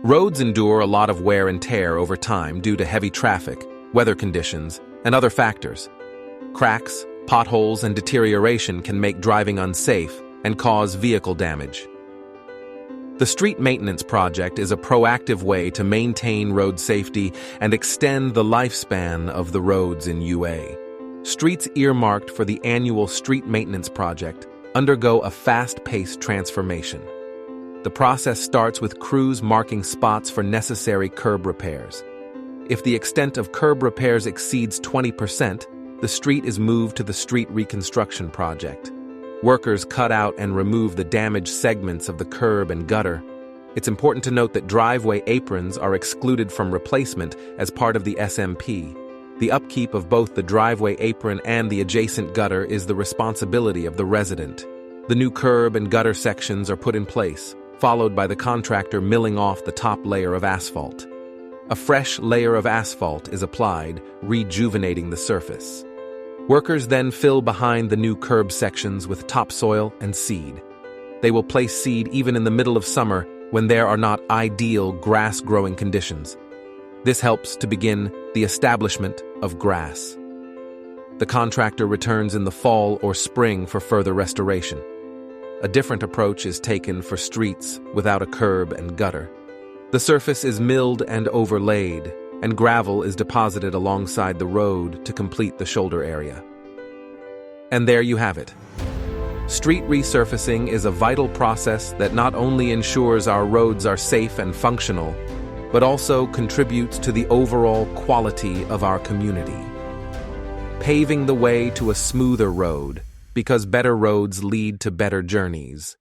Roads endure a lot of wear and tear over time due to heavy traffic, weather conditions, and other factors. Cracks, potholes, and deterioration can make driving unsafe and cause vehicle damage. The Street Maintenance Project is a proactive way to maintain road safety and extend the lifespan of the roads in UA. Streets earmarked for the annual Street Maintenance Project undergo a fast-paced transformation. The process starts with crews marking spots for necessary curb repairs. If the extent of curb repairs exceeds 20%, the street is moved to the Street Reconstruction Project. Workers cut out and remove the damaged segments of the curb and gutter. It's important to note that driveway aprons are excluded from replacement as part of the SMP. The upkeep of both the driveway apron and the adjacent gutter is the responsibility of the resident. The new curb and gutter sections are put in place, followed by the contractor milling off the top layer of asphalt. A fresh layer of asphalt is applied, rejuvenating the surface. Workers then fill behind the new curb sections with topsoil and seed. They will place seed even in the middle of summer when there are not ideal grass-growing conditions. This helps to begin the establishment of grass. The contractor returns in the fall or spring for further restoration. A different approach is taken for streets without a curb and gutter. The surface is milled and overlaid, and gravel is deposited alongside the road to complete the shoulder area. And there you have it. Street resurfacing is a vital process that not only ensures our roads are safe and functional, but also contributes to the overall quality of our community. Paving the way to a smoother road, because better roads lead to better journeys.